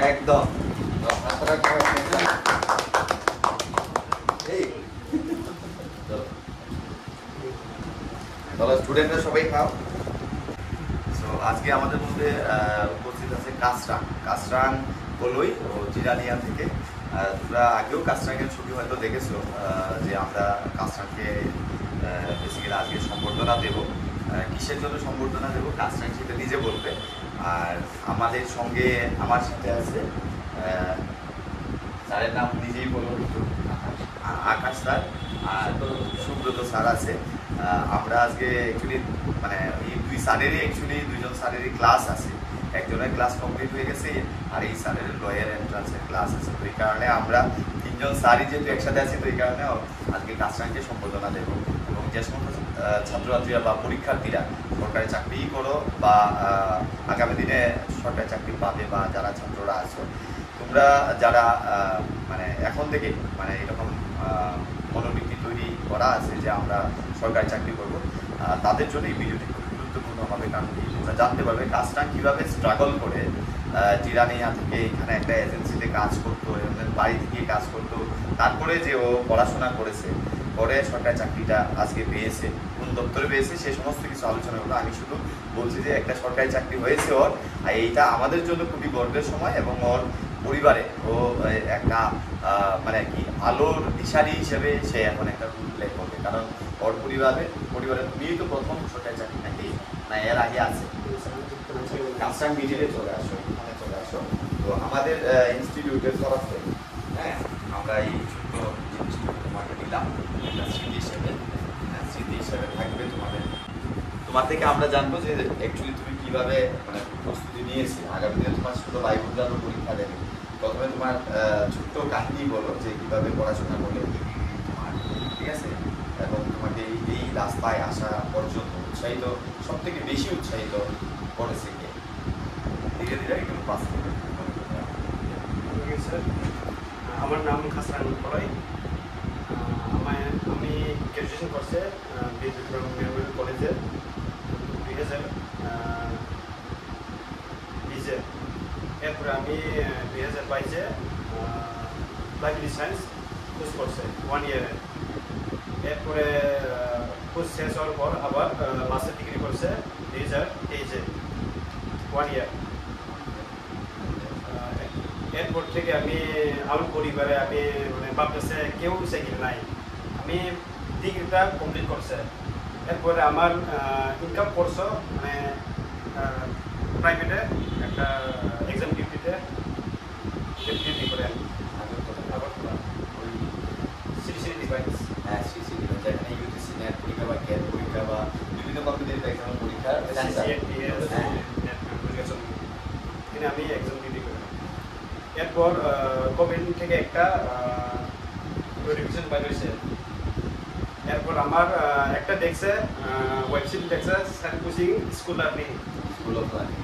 একদম স্টুডেন্টরা সবাই খাও। সো আজকে আমাদের মধ্যে উপস্থিত আছে কাসরাং বলই ও জিরানিয়া থেকে। তোমরা আগেও কাসরাংয়ের ছবি হয়তো দেখেছো, যে আমরা কাসরাংকে বেসিক্যালি আজকে সম্বর্ধনা দেব। কিসের জন্য সম্বর্ধনা দেব কাসরাং সেটা নিজে বলবে। আর আমাদের সঙ্গে আমার সাথে আছে স্যারের নাম নিজেই বলবো, আকাশ স্যার আর সুব্রত স্যার আছে। আমরা আজকে অ্যাকচুয়ালি মানে এই দুইজন স্যারেরই ক্লাস আছে। একজনের ক্লাস কমপ্লিট হয়ে গেছে আর এই স্যারের লয়ার এন্ট্রান্সের ক্লাস আছে। তো এই কারণে আমরা তিনজন স্যারই যেহেতু একসাথে আছি, তো এই কারণে আজকে কাসরাংকে সম্বোধনা দেবো। এবং যে সমস্ত ছাত্রছাত্রীরা বা পরীক্ষার্থীরা সরকারি চাকরিই করো বা আগামী দিনে সরকারি চাকরি পাবে বা যারা ছাত্ররা আছো, তোমরা যারা মানে এখন থেকে মানে এরকম মনোবৃত্তি তৈরি করা আছে যে আমরা সরকারি চাকরি করব, তাদের জন্য এই ভিডিওটি খুব গুরুত্বপূর্ণ হবে। কারণ তোমরা জানতে পারবে কাজটা কীভাবে স্ট্রাগল করে জিরানিয়া থেকে এখানে একটা এজেন্সিতে কাজ করতো, বাড়ি থেকে কাজ করতো, তারপরে যে ও পড়াশোনা করেছে, পরে সরকারি চাকরিটা আজকে পেয়েছে, কোন দপ্তরে পেয়েছে সে সমস্ত কিছু আলোচনা হলো। আমি শুধু বলছি যে একটা সরকারি চাকরি হয়েছে ওর, আর এইটা আমাদের জন্য খুবই গর্বের সময়। এবং ওর পরিবারে ও একটা মানে কি আলোর দিশারি হিসেবে সে এখন একটা রোল প্লে করবে। কারণ ওর পরিবারের তুমিই তো প্রথম সরকারি চাকরি নাকি না এর আগে আছে? কাসরাং মিডিলে চলে আসো, এখানে চলে আসো। তো আমাদের ইনস্টিটিউটের তরফে হ্যাঁ আমরা এই ছোট্ট জিনিসটা তোমাকে দিলাম একটা স্মৃতি হিসেবে থাকবে তোমার থেকে আমরা জানবো যে অ্যাকচুয়ালি তুমি কীভাবে মানে প্রস্তুতি নিয়েছি। আগামী দিনে তোমার ছোট ভাই বোনরাও পরীক্ষা দেবে, প্রথমে তোমার ছোট্ট কাহিনী বলো যে কীভাবে পড়াশোনা করলে তোমার, ঠিক আছে? এবং তোমাকে এই রাস্তায় আসা পর্যন্ত সব থেকে বেশি উৎসাহিত করেছে কে? ধীরে ধীরে একটু পাস করবে। আমার নাম কাসরাং বলই। আমি গ্র্যাজুয়েশন করছে বিএসএফ মেমোরিয়াল কলেজে 2020-এ। এরপরে আমি 2022-এ লাইব্রেরি সায়েন্স কোর্স করছে 1 ইয়ারে। এরপরে কোর্স শেষ হওয়ার পর আবার মাস্টার ডিগ্রি করছে 2023-এ 1 ইয়ার। এরপর থেকে আমি আমার পরিবারে আমি মানে ভাবতেছে কেউ সেকেন্ড নাই, আমি ডিগ্রিটা কমপ্লিট করছে। এরপরে আমার ইনকাম করছো মানে প্রাইভেটে একটা এক্সাম ডিউটিতে ডিউটি করে আগরতলা ওই সিটি ডিভাইস। হ্যাঁ সিটি ডিভাইস, এখানে ইউটিসি নেট পরীক্ষা বা ক্যাট পরীক্ষা বা বিভিন্ন কম্পিটিটিভ এক্সাম পরীক্ষা এখানে আমি এক্সাম ডিউটি করি। এরপর কোভিড থেকে একটা নোটিফিকেশন বাইর হয়েছে। এরপর আমার একটা দেখছে ওয়েবসাইট দেখছে sir coaching school of learning.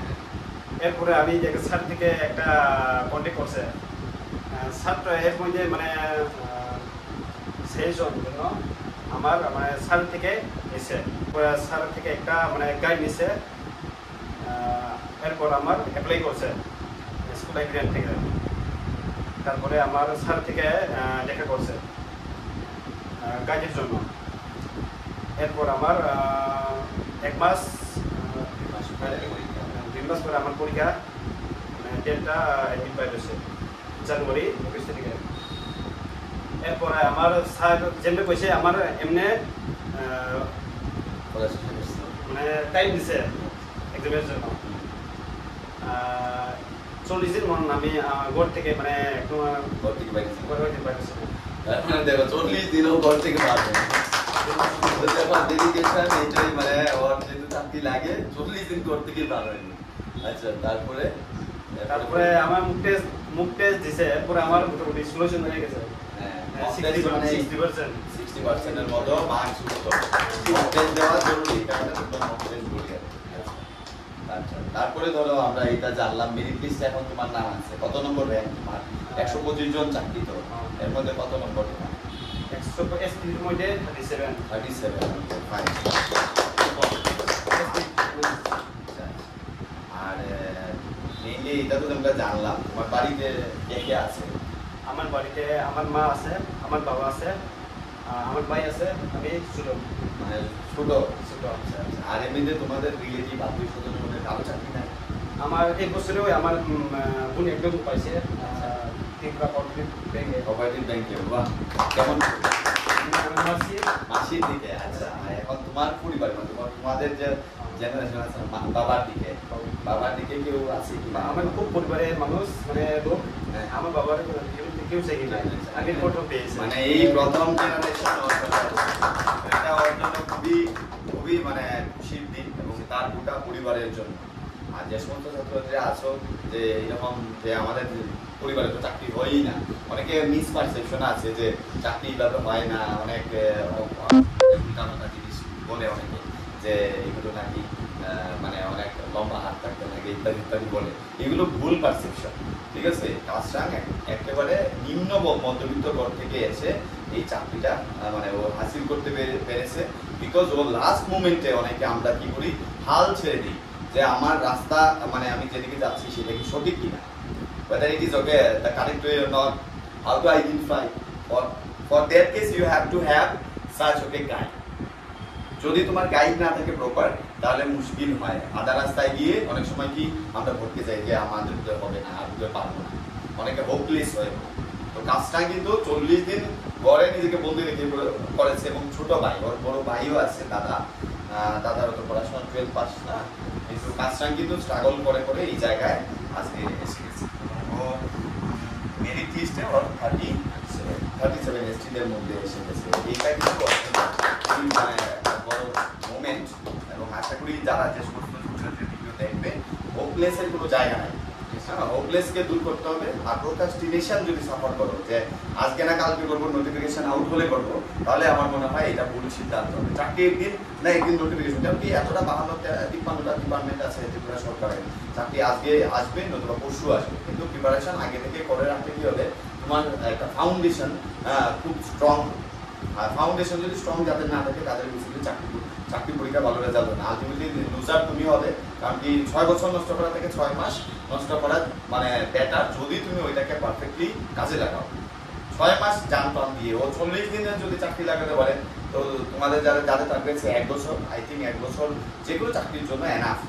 এরপরে আমি স্যার থেকে একটা কন্ট্যাক্ট করছে। স্যারটা এর মধ্যে মানে সেশন জন্য আমার মানে স্যার থেকে নিছে, স্যার থেকে একটা মানে গাইড নিছে। এরপর আমার অ্যাপ্লাই করছে স্কুল লাইব্রেরিয়ান থেকে। তারপরে আমার স্যার থেকে দেখা করছে গাইডের জন্য। এরপর আমার 2 মাস পরে আমার পরীক্ষা ডেটটা অ্যাডমিট পাই হয়েছে জানুয়ারি 21 তারিখে। এরপরে আমার স্যার যেমনি কইছে আমার এমনি মানে টাইম দিছে এক্সামের জন্য 40 দিন মন আমি ঘর থেকে মানে একদম ঘর থেকে বাইরে দেখো 40 দিনও ঘর থেকে পারবে ডেডিকেশন এটাই মানে ওর যেহেতু চাকরি লাগে 40 দিন ঘর থেকে পারবে। আচ্ছা তারপরে আমার মুখ টেস্ট দিছে। এরপরে আমার মোটামুটি সলিউশন হয়ে গেছে। 60% এর মতো মার্কস উঠতো। মুখ টেস্ট দেওয়া জরুরি, কারণ তোমরা মুখ টেস্ট বলি। আচ্ছা তারপরে ধরো আমরা এটা জানলাম মেরিট লিস্ট এখন তোমার নাম আছে, কত নম্বর র্যাঙ্ক তোমার? 125 জন চাকরি তো, এর মধ্যে কত নম্বর তোমার? 100 এর মধ্যে 37 ফাইন। আর মেইন যে এটা তো আমরা জানলাম, তোমার বাড়িতে কে কে আছে? আমার বাড়িতে আমার মা আছে, আমার বাবা আছে, আমার ভাই আছে, আমি ছোট মানে ছোট ছোট। আর এমনিতে তোমাদের রিলেটিভ আত্মীয় স্বজনের মধ্যে কারো চাকরি নাই? আমার এই বছরেও আমার বোন একদম পাইছে ত্রিপুরা কোঅপারেটিভ ব্যাংকে। কোঅপারেটিভ ব্যাংকে? বাহ, কেমন মাসি মাসির দিকে? আচ্ছা, আর এখন তোমার পরিবার মানে তোমাদের যে জেনারেশন আছে বাবার দিকে, বাবার দিকে কেউ আছে কি? আমার খুব পরিবারের মানুষ মানে লোক, হ্যাঁ। আমার বাবার কেউ চাই না, আগে ফটো পেয়েছে। মানে এই প্রথম জেনারেশন এটা ওর জন্য খুবই খুবই মানে খুশির দিন এবং তার গোটা পরিবারের জন্য। আর যে সমস্ত ছাত্রছাত্রীরা আছো যে এরকম যে আমাদের পরিবারে তো চাকরি হয়ই না, অনেকে মিসপারসেপশন আছে যে চাকরি এইভাবে হয় না, অনেক উল্টাপাল্টা জিনিস বলে অনেকে যে এগুলো নাকি মানে অনেক লম্বা হাত থাকতে নাকি ইত্যাদি ইত্যাদি বলে। এগুলো ভুল পারসেপশন, ঠিক আছে? কাজটাং একেবারে নিম্ন মধ্যবিত্ত ঘর থেকে এসে এই চাকরিটা মানে ও হাসিল করতে পেরেছে, বিকজ ও লাস্ট মোমেন্টে অনেকে আমরা কি করি, হাল ছেড়ে দিই যে আমার রাস্তা মানে আমি যেদিকে যাচ্ছি সেটা কি সঠিক কিনা, whether it is okay the correct way or not, how to identify. For that case you have to have such okay guide. যদি তোমার গাইড না থাকে প্রপার তাহলে মুশকিল হয়। আধা রাস্তায় গিয়ে অনেক সময় কি আমরা ভটকে যাই যে আমাদের তো হবে না, আর বুঝতে পারবো না, অনেকে হোপলেস হয়ে পড়ে। তো কাজটা কিন্তু 40 দিন ঘরে নিজেকে বন্দি রেখে করেছে এবং ছোট ভাই, ওর বড় ভাইও আছে, দাদার তো পড়াশোনা 12 পাস না, কিন্তু কাজটা কিন্তু স্ট্রাগল করে করে এই জায়গায় আজকে এসে গেছে। ও মেরিট লিস্টে ওর 37 এসটিদের মধ্যে এসে গেছে। এইটা কিন্তু মানে একটা বড় মোমেন্ট এবং আশা করি যারা যে সমস্ত ছাত্রছাত্রী ভিডিও দেখবে, হোপলেসের কোনো জায়গা নাই। হোপলেসকে দূর করতে হবে। আর প্রোক্রাস্টিনেশন যদি সাফার করো যে আজকে না কালকে করবো, নোটিফিকেশন আউট হলে করবো, তাহলে আমার মনে হয় এটা ভুল সিদ্ধান্ত হবে। চাকরি একদিন না একদিন নোটিফিকেশন, যেমন কি এতটা 52-53টা ডিপার্টমেন্ট আছে ত্রিপুরা সরকারের, চাকরি আজকে আসবে নতুবা পরশু আসবে, কিন্তু প্রিপারেশন আগে থেকে করে রাখতে কি হবে, তোমার একটা ফাউন্ডেশন খুব স্ট্রং। আর ফাউন্ডেশন যদি স্ট্রং যাদের না থাকে তাদের বেসিক্যালি চাকরি পরীক্ষা ভালো রেজাল্ট হবে না, আলটিমেটলি লুজার তুমি হবে। কারণ কি 6 বছর নষ্ট করা থেকে 6 মাস নষ্ট করা মানে বেটার যদি তুমি ওইটাকে পারফেক্টলি কাজে লাগাও। 6 মাস জান প্রাণ দিয়ে ও 40 দিনে যদি চাকরি লাগাতে পারে, তো তোমাদের যাদের টার্গেট 1 বছর, আই থিঙ্ক 1 বছর যে কোনো চাকরির জন্য এনাফ।